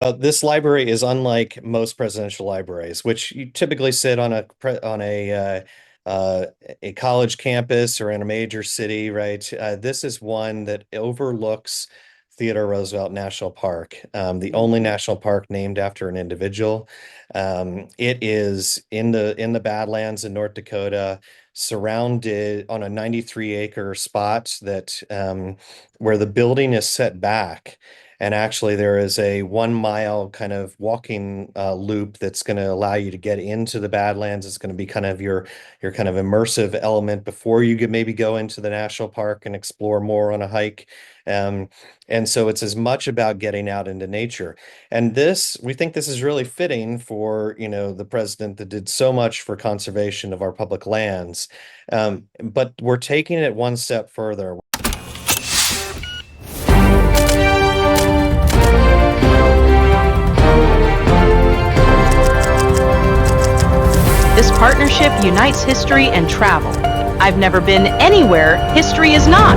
This library is unlike most presidential libraries, which you typically sit on uh, a college campus or in a major city, right? This is one that overlooks Theodore Roosevelt National Park, the only Mhm. national park named after an individual. It is in the Badlands in North Dakota, surrounded on a 93-acre spot that where the building is set back. And actually, there is a 1 mile kind of walking loop that's going to allow you to get into the Badlands. It's going to be kind of your kind of immersive element before you could maybe go into the national park and explore more on a hike. Um, and so it's as much about getting out into nature. And we think this is really fitting for, the president that did so much for conservation of our public lands. But we're taking it one step further. This partnership unites history and travel. I've never been anywhere history is not.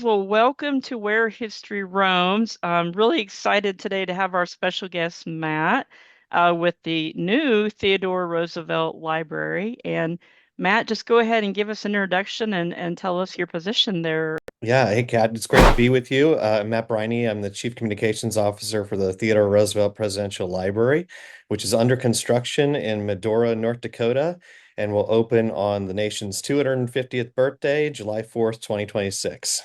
Well, welcome to Where History Roams. I'm really excited today to have our special guest, Matt, with the new Theodore Roosevelt Library. And Matt, just go ahead and give us an introduction and tell us your position there. Yeah, hey Kat, it's great to be with you. I'm Matt Briney. I'm the Chief Communications Officer for the Theodore Roosevelt Presidential Library, which is under construction in Medora, North Dakota, and will open on the nation's 250th birthday, July 4th, 2026.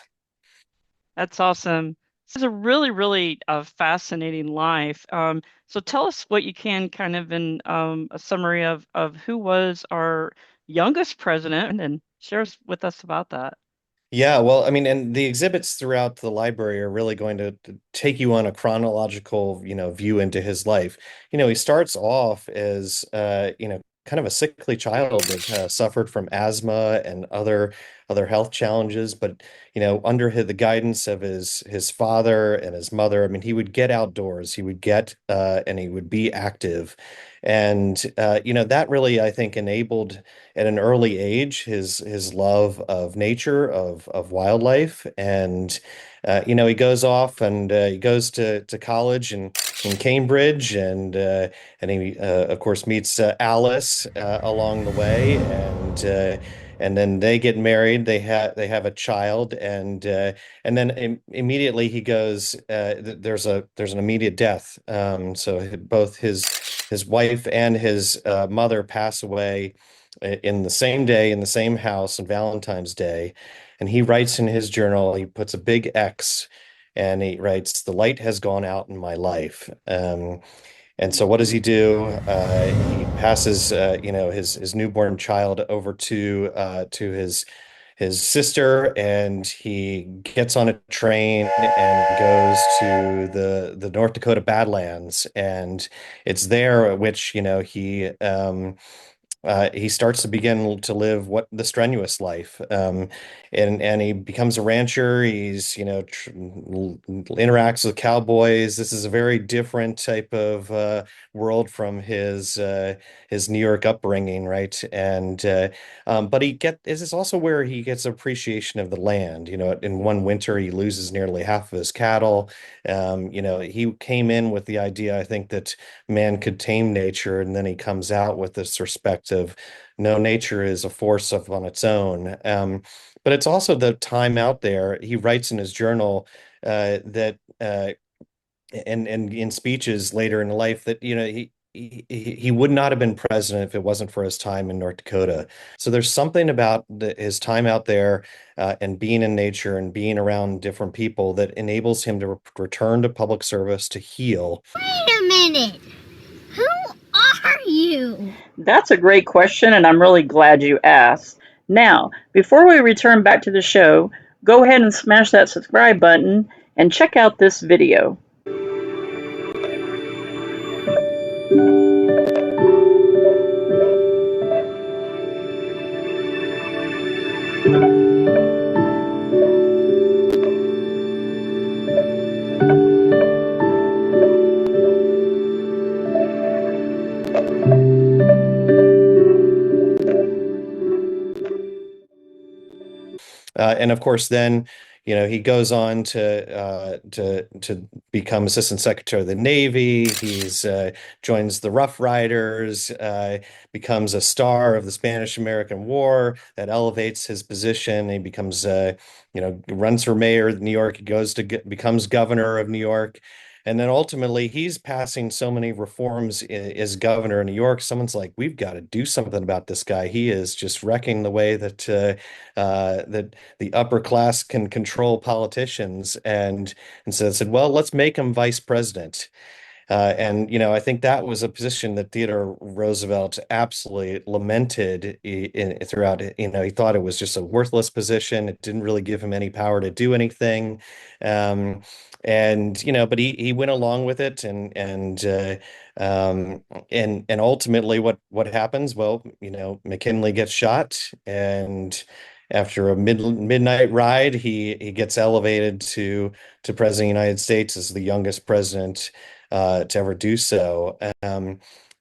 That's awesome. This is a really fascinating life. So tell us what you can kind of in a summary of who was our youngest president and share with us about that. Yeah, well, I mean, and the exhibits throughout the library are really going to take you on a chronological, view into his life. He starts off as, kind of a sickly child that suffered from asthma and other health challenges, but the guidance of his father and his mother, I mean, he would get outdoors, he would get and he would be active, and that really, I think, enabled at an early age his love of nature, of wildlife, and he goes off and he goes to college in Cambridge, and he of course meets Alice along the way, and then they get married. They have a child, and then immediately he goes. There's an immediate death. So both his wife and his mother pass away in the same day, in the same house on Valentine's Day. And he writes in his journal, he puts a big X and he writes, "The light has gone out in my life." And so what does he do? He passes, his newborn child over to his sister, and he gets on a train and goes to the North Dakota Badlands, and it's there at which he starts to begin to live what the strenuous life, and he becomes a rancher. He's interacts with cowboys. This is a very different type of world from his New York upbringing, right? And but this is also where he gets appreciation of the land. In one winter he loses nearly half of his cattle. He came in with the idea, I think, that man could tame nature, and then he comes out with this respect of no, nature is a force of on its own. But it's also the time out there. He writes in his journal that and in speeches later in life that he would not have been president if it wasn't for his time in North Dakota. So there's something about his time out there and being in nature and being around different people that enables him to return to public service to heal. Wait a minute. Who are you? That's a great question, and I'm really glad you asked. Now, before we return back to the show, go ahead and smash that subscribe button and check out this video. And of course, then, he goes on to become Assistant Secretary of the Navy. He's joins the Rough Riders, becomes a star of the Spanish-American War. That elevates his position. He becomes, runs for mayor of New York. He becomes governor of New York. And then ultimately, he's passing so many reforms as governor of New York. Someone's like, "We've got to do something about this guy. He is just wrecking the way that the upper class can control politicians." And so I said, "Well, let's make him vice president." And I think that was a position that Theodore Roosevelt absolutely lamented throughout. He thought it was just a worthless position. It didn't really give him any power to do anything. Um, and but he went along with it, um, and ultimately, what happens? Well, McKinley gets shot, and after a midnight ride, he gets elevated to president of the United States as the youngest president to ever do so.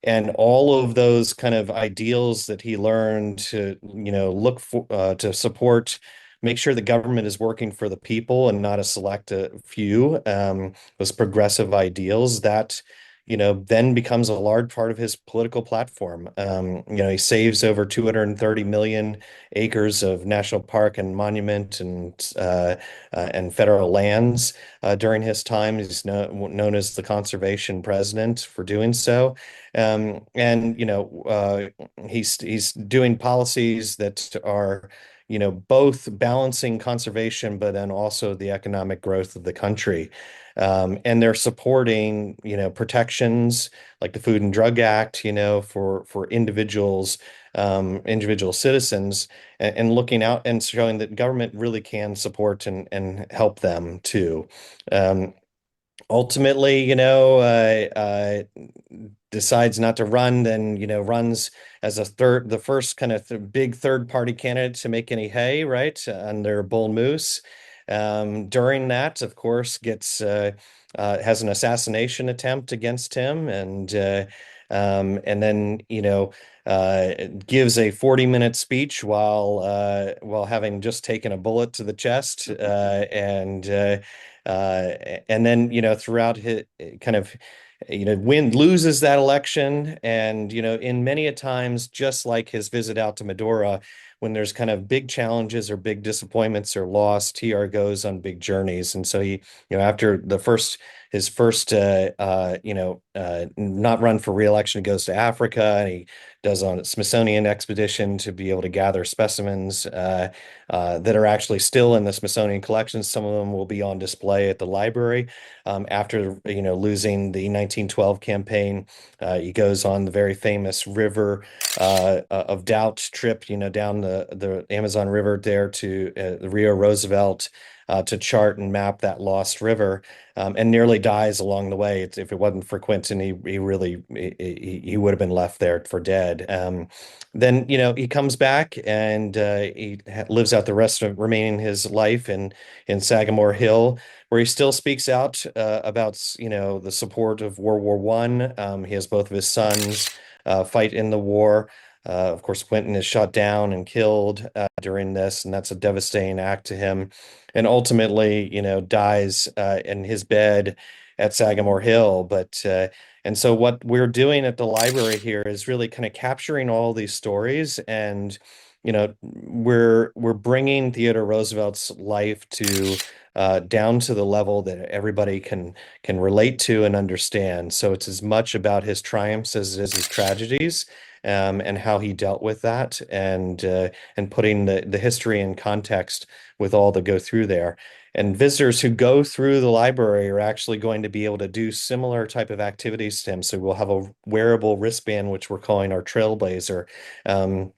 And all of those kind of ideals that he learned to, look for, to support, make sure the government is working for the people and not a select few, those progressive ideals that, then becomes a large part of his political platform. He saves over 230 million acres of national park and monument and federal lands during his time. He's known as the conservation president for doing so. And he's doing policies that are both balancing conservation, but then also the economic growth of the country. And they're supporting, protections like the Food and Drug Act, for individual citizens, and looking out and showing that government really can support and help them too. Um, Ultimately, decides not to run, then, runs as the first kind of big third party candidate to make any hay, right, under Bull Moose. During that, of course, has an assassination attempt against him, and then, gives a 40-minute speech while having just taken a bullet to the chest, and then, throughout his kind of, loses that election. And, in many a times, just like his visit out to Medora, when there's kind of big challenges or big disappointments or loss, TR goes on big journeys. And so he, after his first, not run for reelection, he goes to Africa, and he does on a Smithsonian expedition to be able to gather specimens that are actually still in the Smithsonian collections. Some of them will be on display at the library. After, losing the 1912 campaign, he goes on the very famous River of Doubt trip, down the Amazon River there to the Rio Roosevelt, to chart and map that lost river, and nearly dies along the way. If it wasn't for Quentin, he would have been left there for dead. Then, he comes back, and he lives out the rest of remaining his life in Sagamore Hill, where he still speaks out about, the support of World War I. He has both of his sons fight in the war. Of course, Quentin is shot down and killed during this, and that's a devastating act to him. And ultimately, dies in his bed at Sagamore Hill. And so what we're doing at the library here is really kind of capturing all these stories, and we're bringing Theodore Roosevelt's life to down to the level that everybody can relate to and understand. So it's as much about his triumphs as it is his tragedies, and how he dealt with that, and putting the history in context with all that go through there. And visitors who go through the library are actually going to be able to do similar type of activities to him. So we'll have a wearable wristband, which we're calling our Trailblazer. Um,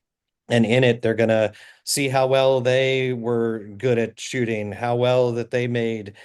and in it, they're going to see how well they were good at shooting, how well that they made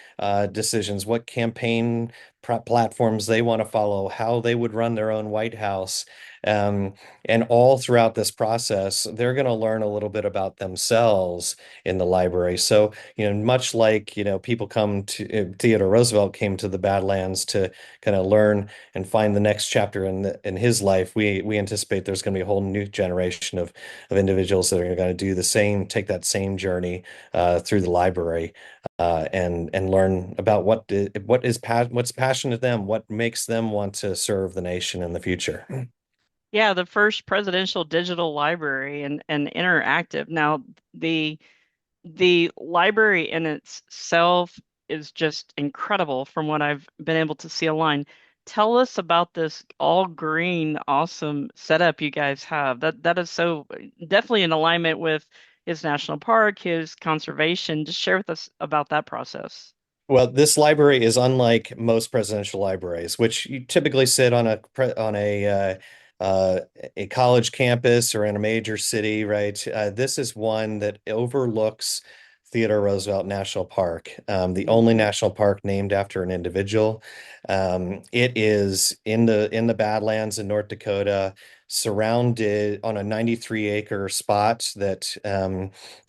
decisions, what campaign platforms they want to follow, how they would run their own White House. Um, and all throughout this process, they're going to learn a little bit about themselves in the library. So, much like, people come to Theodore Roosevelt came to the Badlands to kind of learn and find the next chapter in his life, we anticipate there's going to be a whole new generation of individuals that are going to do the take that same journey through the library and learn about what's passionate to them, what makes them want to serve the nation in the future. Yeah, the first presidential digital library and interactive. Now, the the library in itself is just incredible from what I've been able to see online. Tell us about this all green, awesome setup you guys have. That is so definitely in alignment with his national park, his conservation. Just share with us about that process. Well, this library is unlike most presidential libraries, which you typically sit on uh, a college campus or in a major city, right? This is one that overlooks Theodore Roosevelt National Park, the only Mhm. national park named after an individual. It is in the Badlands in North Dakota, surrounded on a 93-acre spot that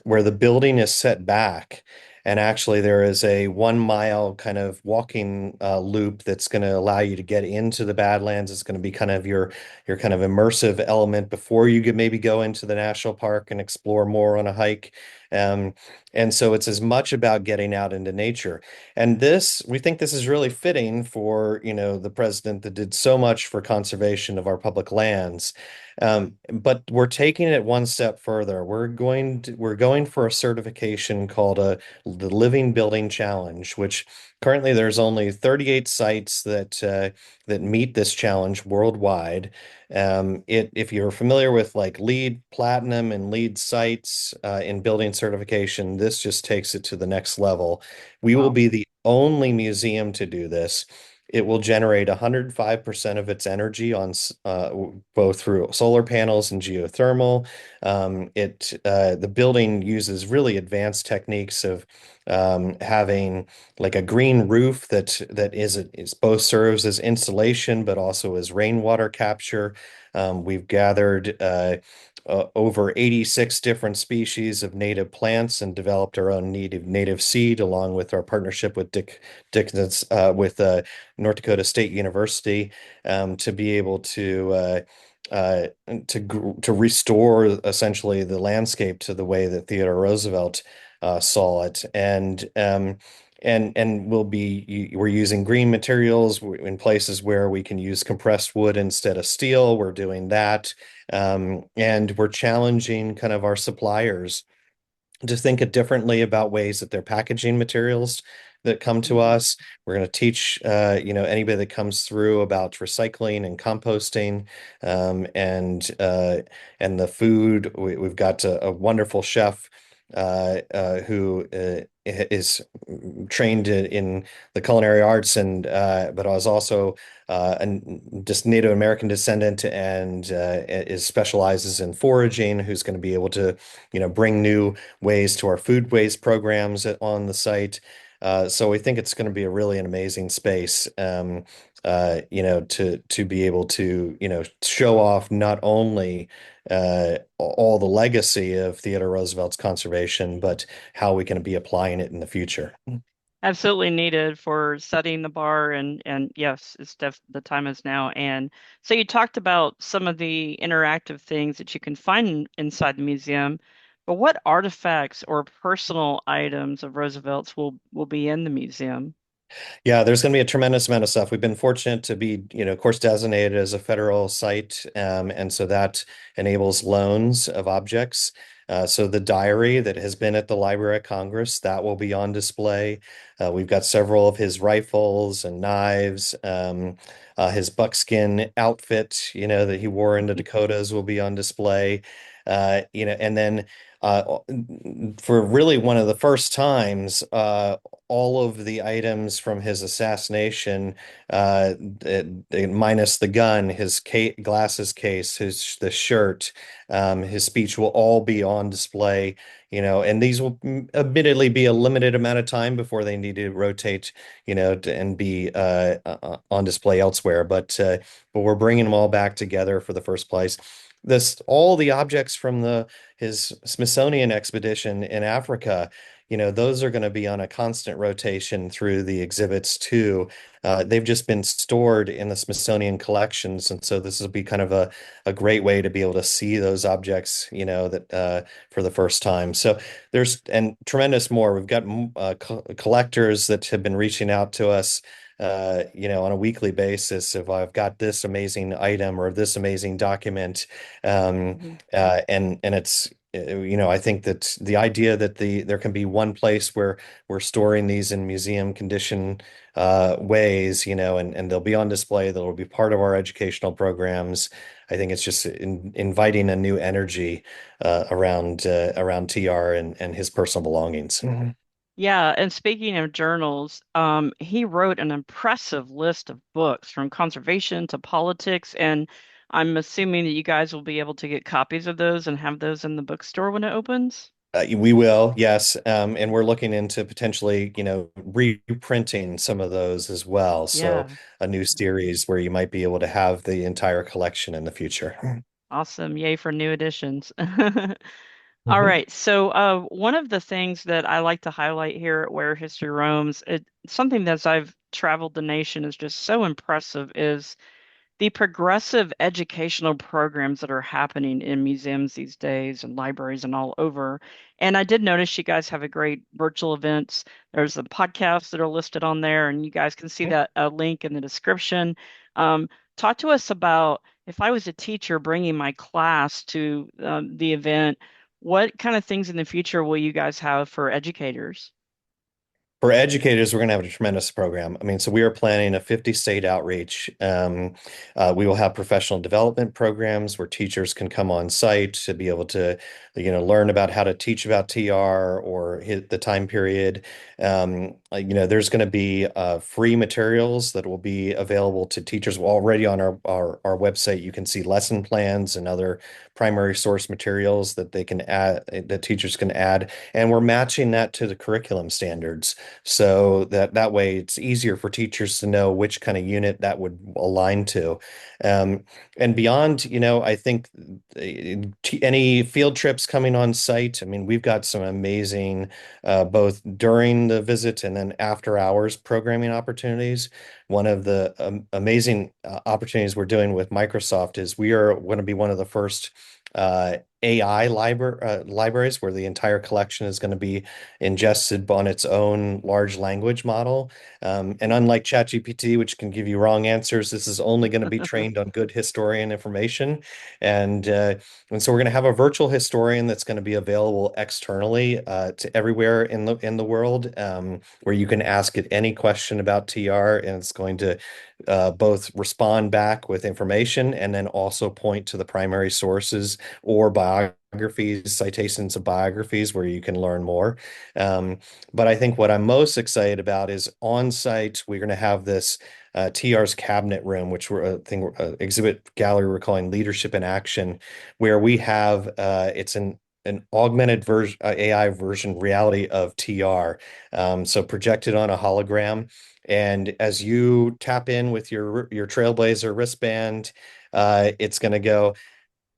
where the building is set back. And actually, there is a 1 mile kind of walking loop that's going to allow you to get into the Badlands. It's going to be kind of your kind of immersive element before you could maybe go into the national park and explore more on a hike. Um, and so it's as much about getting out into nature. And we think this is really fitting for, the president that did so much for conservation of our public lands. But we're taking it one step further. We're going for a certification called the Living Building Challenge, which currently there's only 38 sites that meet this challenge worldwide. If you're familiar with like LEED Platinum and LEED sites in building certification, this just takes it to the next level. We will Wow. be the only museum to do this. It will generate 105% of its energy both through solar panels and geothermal. The building uses really advanced techniques of having like a green roof that is both serves as insulation but also as rainwater capture. We've gathered over 86 different species of native plants and developed our own native seed along with our partnership with North Dakota State University to be able uh, to restore essentially the landscape to the way that Theodore Roosevelt saw it. And we're using green materials in places where we can use compressed wood instead of steel. We're doing that. And we're challenging kind of our suppliers to think differently about ways that they're packaging materials that come to Mhm. us. We're going to teach, anybody that comes through about recycling and composting, and the food. We've got a wonderful chef who is trained in the culinary arts and but was also just Native American descendant and is specializes in foraging, who's going to be able to, bring new ways to our food waste programs on the site. So we think it's going to be a really an amazing space, to be able to, show off not only all the legacy of Theodore Roosevelt's conservation, but how we can be applying it in the future. Absolutely needed for setting the bar and yes, the time is now. And so you talked about some of the interactive things that you can find inside the museum, but what artifacts or personal items of Roosevelt's will be in the museum? Yeah, there's going to be a tremendous amount of stuff. We've been fortunate to be, of course, designated as a federal site, and so that enables loans of objects. So the diary that has been at the Library of Congress, that will be on display. We've got several of his rifles and knives. His buckskin outfit, that he wore in the Dakotas will be on display. And then for really one of the first times, all of the items from his assassination, minus the gun, his glasses case, the shirt, his speech will all be on display. And these will admittedly be a limited amount of time before they need to rotate, and be on display elsewhere. But we're bringing them all back together for the first place. All the objects from his Smithsonian expedition in Africa, those are going to be on a constant rotation through the exhibits too. They've just been stored in the Smithsonian collections, and so this will be kind of a great way to be able to see those objects, that for the first time. So there's and tremendous more. We've got collectors that have been reaching out to us, on a weekly basis. If I've got this amazing item or this amazing document, Mhm. and it's I think that the idea that there can be one place where we're storing these in museum condition ways, and they'll be on display, they'll be part of our educational programs. I think it's just inviting a new energy around TR and his personal belongings. Yeah, and speaking of journals, he wrote an impressive list of books from conservation to politics, and I'm assuming that you guys will be able to get copies of those and have those in the bookstore when it opens. We will, yes. And we're looking into potentially, reprinting some of those as well. So Yeah, a new series where you might be able to have the entire collection in the future. awesome. Yay for new editions. All Mhm. right. So, one of the things that I like to highlight here at Where History Roams, something that as I've traveled the nation is just so impressive is the progressive educational programs that are happening in museums these days and libraries and all over. And I did notice you guys have a great virtual events. There's the podcasts that are listed on there, and you guys can see that link in the description. Um, Talk to us about if I was a teacher bringing my class to the event, what kind of things in the future will you guys have for educators? For educators, we're going to have a tremendous program. I mean, so we are planning a 50-state outreach. We will have professional development programs where teachers can come on site to be able to, learn about how to teach about TR or hit the time period. There's going to be free materials that will be available to teachers. Well, already on our website, you can see lesson plans and other primary source materials that they can add, that teachers can add, and we're matching that to the curriculum standards so that way it's easier for teachers to know which kind of unit that would align to. Um, and beyond, I think any field trips coming on site, I mean, we've got some amazing both during the visit and then after hours programming opportunities. One of the amazing opportunities we're doing with Microsoft is we are going to be one of the first AI libraries where the entire collection is going to be ingested on its own large language model. And unlike ChatGPT, which can give you wrong answers, this is only going to be trained on good historian information. And uh, and so we're going to have a virtual historian that's going to be available externally to everywhere in the world, where you can ask it any question about TR, and it's going to both respond back with information and then also point to the primary sources or biographies, citations of biographies where you can learn more. Um, but I think what I'm most excited about is on site, we're going to have this TR's cabinet room, which we're a thing, exhibit gallery we're calling Leadership in Action, where we have it's an augmented version, AI version reality of TR. So projected on a hologram. And as you tap in with your Trailblazer wristband, it's going to go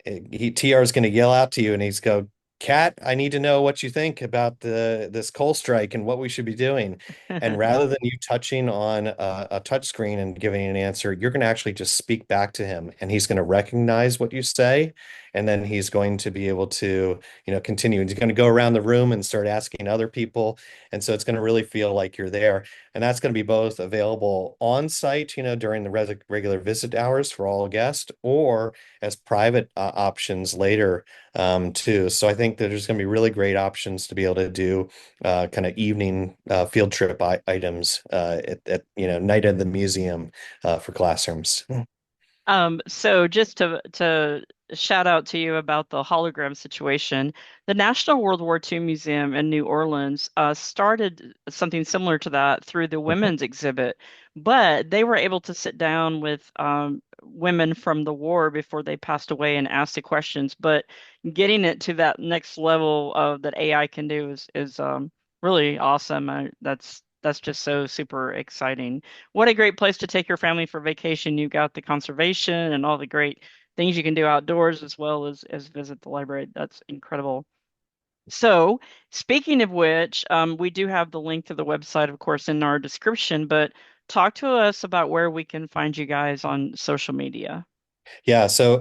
TR is going to yell out to you and he's go, Kat, I need to know what you think about this coal strike and what we should be doing. And rather than you touching on a touch screen and giving an answer, you're going to actually just speak back to him and he's going to recognize what you say. And then he's going to be able to, continue. He's going to go around the room and start asking other people. And so it's going to really feel like you're there. And that's going to be both available on site, during the regular visit hours for all guests, or as private options later too. So I think that there's going to be really great options to be able to do kind of evening field trip items at night at the museum for classrooms. So just to shout out to you about the hologram situation, the National World War II Museum in New Orleans started something similar to that through the women's exhibit, but they were able to sit down with women from the war before they passed away and ask the questions. But getting it to that next level of that AI can do is really awesome. That's just so super exciting. What a great place to take your family for vacation. You've got the conservation and all the great things you can do outdoors as well as visit the library. That's incredible. So, speaking of which, we do have the link to the website, of course, in our description, but talk to us about where we can find you guys on social media. Yeah, so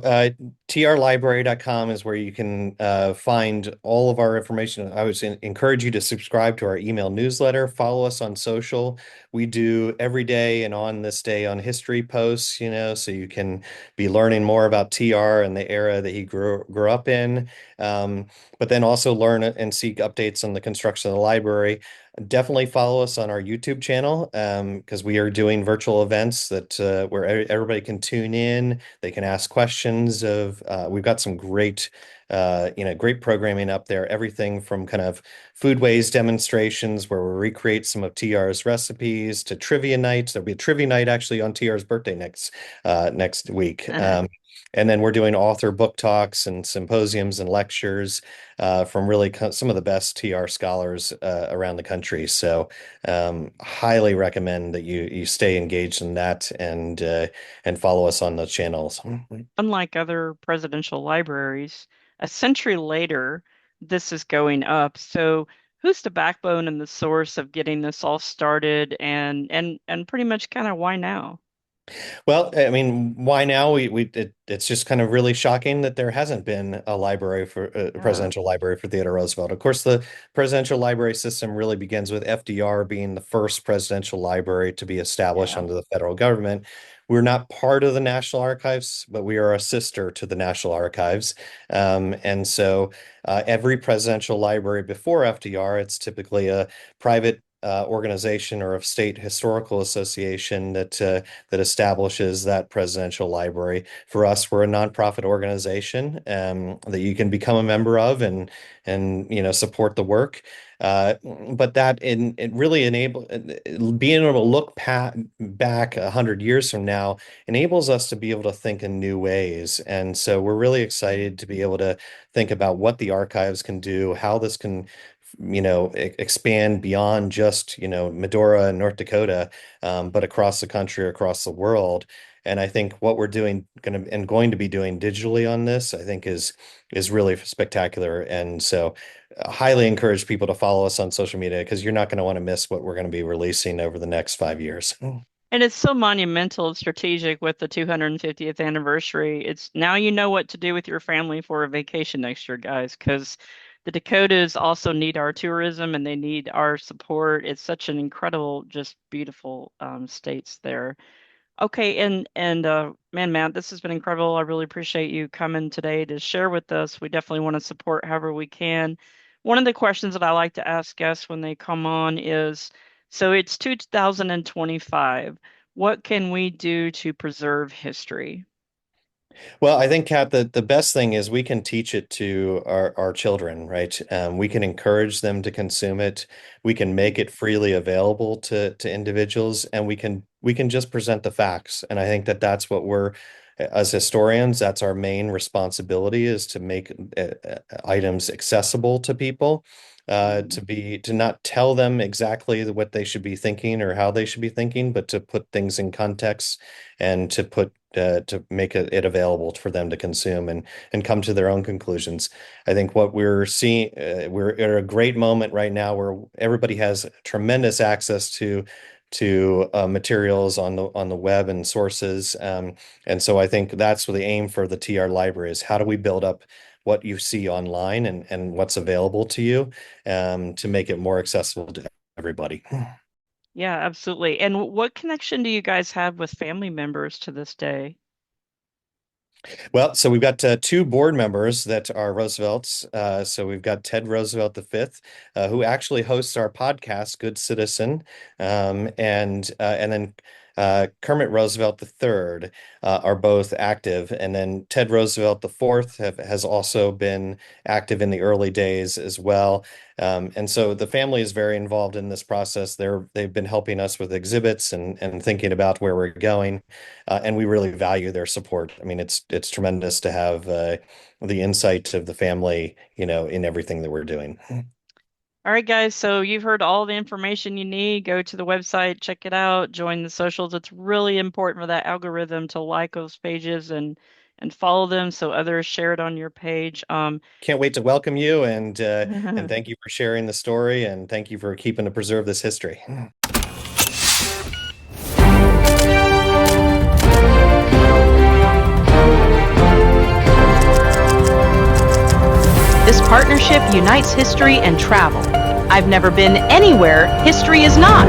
trlibrary.com is where you can find all of our information. I would encourage you to subscribe to our email newsletter, follow us on social. We do every day and on this day on history posts, so you can be learning more about TR and the era that he grew up in. But then also learn and seek updates on the construction of the library. Definitely follow us on our YouTube channel because we are doing virtual events that where everybody can tune in. They can ask questions of. We've got some great programming up there. Everything from kind of foodways demonstrations where we recreate some of TR's recipes to trivia nights. There'll be a trivia night actually on TR's birthday next week. And then we're doing author book talks and symposiums and lectures from really some of the best TR scholars around the country. So, highly recommend that you stay engaged in that and follow us on those channels. Unlike other presidential libraries, a century later, this is going up. So, who's the backbone and the source of getting this all started, and pretty much kind of why now? Well, I mean, why now? It's just kind of really shocking that there hasn't been a library for a Yeah. presidential library for Theodore Roosevelt. Of course, the presidential library system really begins with FDR being the first presidential library to be established Yeah. under the federal government. We're not part of the National Archives, but we are a sister to the National Archives. And so every presidential library before FDR, it's typically a private organization or a state historical association that establishes that presidential library. For us, we're a nonprofit organization that you can become a member of and support the work. But it really being able to look back 100 years from now enables us to be able to think in new ways. And so we're really excited to be able to think about what the archives can do, how this can expand beyond just, Medora and North Dakota, but across the country, across the world. And I think what we're doing going to be doing digitally on this, I think is really spectacular. And so highly encourage people to follow us on social media because you're not going to want to miss what we're going to be releasing over the next 5 years. And it's so monumental and strategic with the 250th anniversary. It's now you know what to do with your family for a vacation next year, guys, because the Dakotas also need our tourism and they need our support. It's such an incredible, just beautiful states there. Okay, and man, Matt, this has been incredible. I really appreciate you coming today to share with us. We definitely want to support however we can. One of the questions that I like to ask guests when they come on is, so it's 2025. What can we do to preserve history? Well, I think, Kat, the best thing is we can teach it to our children, right? We can encourage them to consume it. We can make it freely available to individuals, and we can just present the facts. And I think that that's what as historians, that's our main responsibility is to make items accessible to people, Mhm. to not tell them exactly what they should be thinking or how they should be thinking, but to put things in context and to make it available for them to consume and come to their own conclusions. I think what we're seeing, we're at a great moment right now where everybody has tremendous access to materials on the web and sources. And so I think that's what the aim for the TR library is. How do we build up what you see online and what's available to you to make it more accessible to everybody? Yeah, absolutely. And what connection do you guys have with family members to this day? Well, so we've got two board members that are Roosevelts. So we've got Ted Roosevelt V, who actually hosts our podcast, Good Citizen, and then Kermit Roosevelt III are both active, and then Ted Roosevelt IV has also been active in the early days as well. And so the family is very involved in this process. They've been helping us with exhibits and thinking about where we're going and we really value their support. I mean, it's tremendous to have the insight of the family, in everything that we're doing. All right, guys. So you've heard all the information you need. Go to the website, check it out, join the socials. It's really important for that algorithm to like those pages and follow them so others share it on your page. Can't wait to welcome you, and thank you for sharing the story, and thank you for keeping to preserve this history. This partnership unites history and travel. I've never been anywhere history is not.